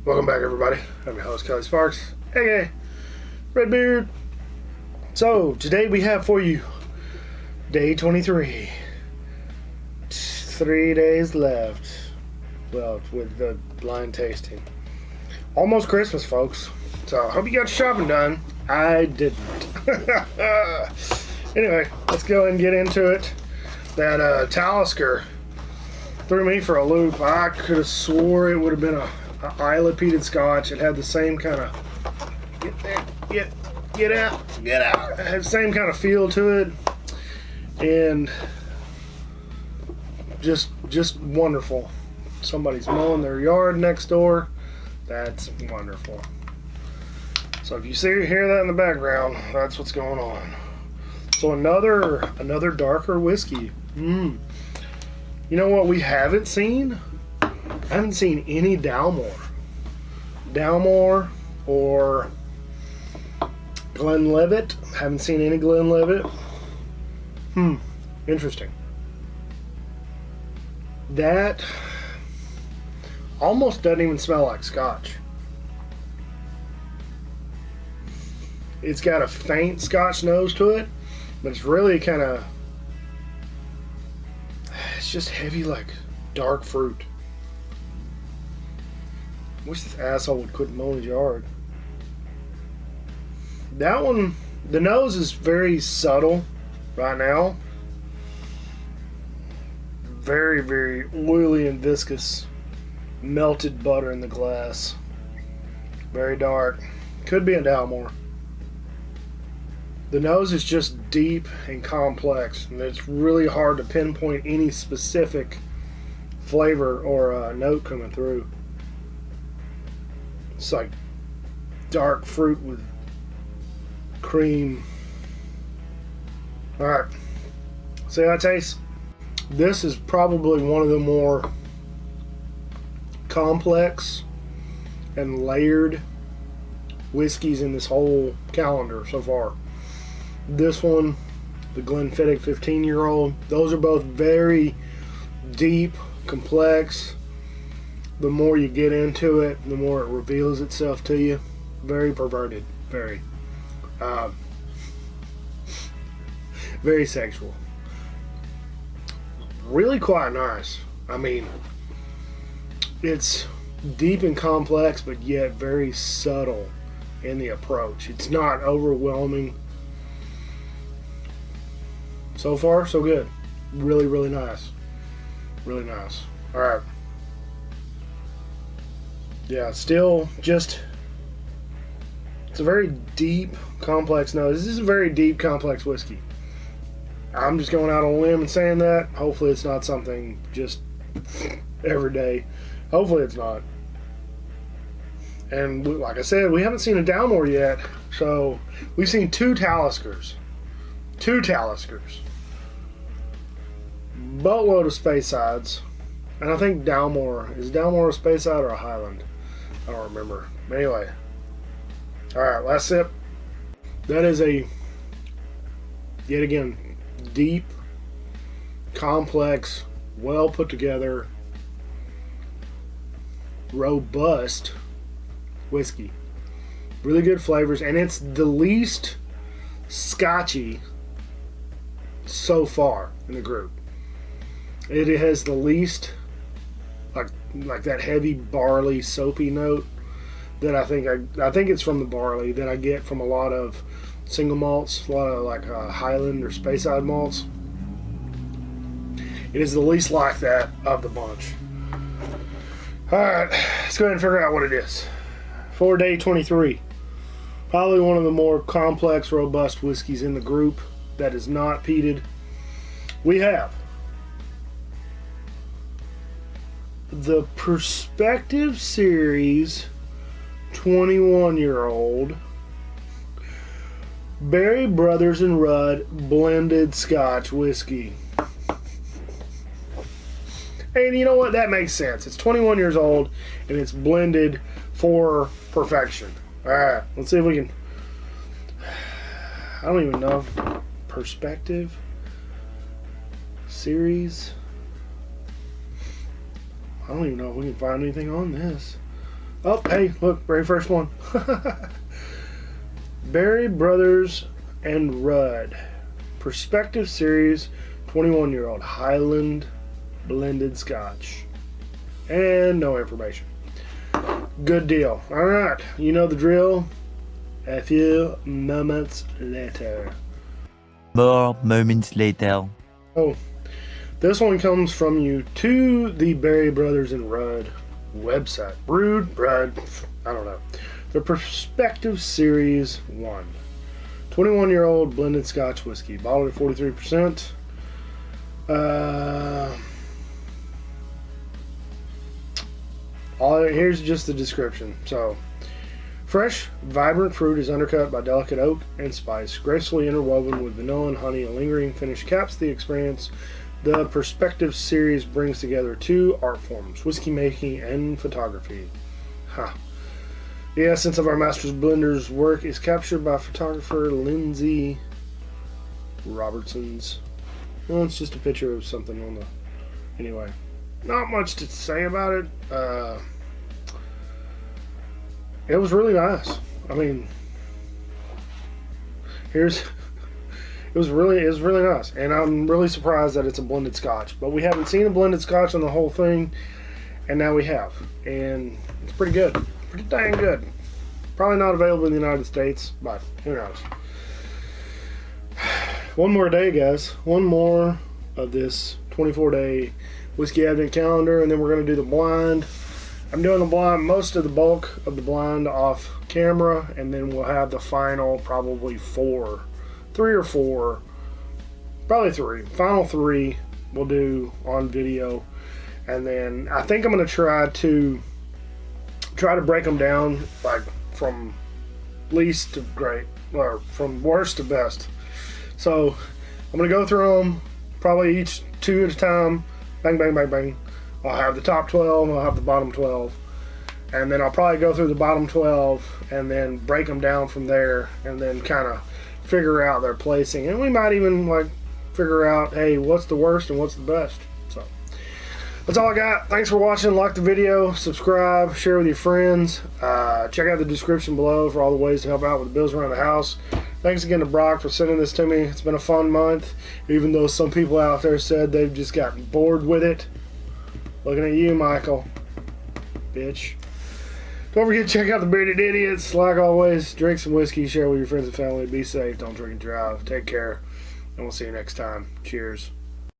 Welcome back, everybody. I'm your host, Kelly Sparks, aka Redbeard. So, today we have for you day 23. 3 days left. Well, with the blind tasting. Almost Christmas, folks. So, I hope you got your shopping done. I didn't. Anyway, let's go and get into it. That Talisker threw me for a loop. I could have swore it would have been a Isla peated Scotch. It had the same kind of get out. It had the same kind of feel to it, and just wonderful. Somebody's mowing their yard next door. That's wonderful. So if you hear that in the background, that's what's going on. So another darker whiskey. You know what we haven't seen? I haven't seen any Dalmore or Glenlivet. Haven't seen any Glenlivet. Interesting. That almost doesn't even smell like Scotch. It's got a faint Scotch nose to it, but it's really kind of, it's just heavy, like dark fruit. Wish this asshole would quit mowing his yard. That one, the nose is very subtle right now. Very, very oily and viscous. Melted butter in the glass. Very dark. Could be a Dalmore. The nose is just deep and complex, and it's really hard to pinpoint any specific flavor or note coming through. It's like dark fruit with cream. Alright. See how it tastes? This is probably one of the more complex and layered whiskeys in this whole calendar so far. This one, the Glenfiddich 15-year-old, those are both very deep, complex. The more you get into it, the more it reveals itself to you. Very perverted. Very. Very sexual. Really quite nice. I mean, it's deep and complex, but yet very subtle in the approach. It's not overwhelming. So far, so good. Really, really nice. Really nice. Alright. Yeah, still just, it's a very deep, complex nose. This is a very deep, complex whiskey. I'm just going out on a limb and saying that. Hopefully it's not something just every day. Hopefully it's not. And like I said, we haven't seen a Dalmore yet. So we've seen two Taliskers. Boatload of Speysides. And I think Dalmore, is Dalmore a Speyside or a Highland? I don't remember. But anyway. Alright, last sip. That is a, yet again, deep, complex, well put together, robust whiskey. Really good flavors, and it's the least Scotchy so far in the group. It has the least like that heavy barley soapy note that I think it's from the barley that I get from a lot of single malts, a lot of like Highland or Speyside malts. It is the least like that of the bunch. Alright, let's go ahead and figure out what it is. For day 23. Probably one of the more complex, robust whiskeys in the group that is not peated. We have the Perspective Series 21-year-old Berry Brothers and Rudd blended Scotch whiskey. And you know what? That makes sense. It's 21 years old and it's blended for perfection. Alright, let's see if we can. I don't even know. Perspective Series. I don't even know if we can find anything on this. Oh, hey, look, very first one. Berry Brothers and Rudd. Perspective Series 21-year-old Highland blended Scotch. And no information. Good deal. Alright, you know the drill. A few moments later. More moments later. Oh, this one comes from you to the Berry Brothers and Rudd website. Rudd, I don't know. The Perspective Series 1. 21-year-old blended Scotch whiskey. Bottled at 43%. Here's just the description. So, fresh, vibrant fruit is undercut by delicate oak and spice, gracefully interwoven with vanilla and honey. A lingering finish caps the experience. The Perspective Series brings together two art forms, whiskey making and photography. The essence of our master's blender's work is captured by photographer Lindsay Robertson's. Well, it's just a picture of something on the... Anyway, not much to say about it. It was really nice. I mean, it was really nice, and I'm really surprised that it's a blended Scotch. But we haven't seen a blended Scotch on the whole thing, and now we have, and it's pretty good, pretty dang good. Probably not available in the United States, but who knows? One more day, guys. One more of this 24-day whiskey advent calendar, and then we're going to do the blind. I'm doing the blind, most of the bulk of the blind off camera, and then we'll have the final probably three or four, probably three. Final three we'll do on video, and then I think I'm going to try to break them down like from least to great, or from worst to best. So I'm going to go through them, probably each two at a time, bang, bang, bang, bang. I'll have the top 12, I'll have the bottom 12, and then I'll probably go through the bottom 12 and then break them down from there, and then kind of figure out their placing. And we might even like figure out, hey, what's the worst and what's the best. So that's all I got. Thanks for watching. Like the video, subscribe, share with your friends. Check out the description below for all the ways to help out with the bills around the house. Thanks again to Brock for sending this to me. It's been a fun month, even though some people out there said they've just gotten bored with it. Looking at you, Michael. Bitch. Don't forget to check out the Bearded Idiots. Like always, drink some whiskey, share with your friends and family. Be safe, don't drink and drive. Take care, and we'll see you next time. Cheers.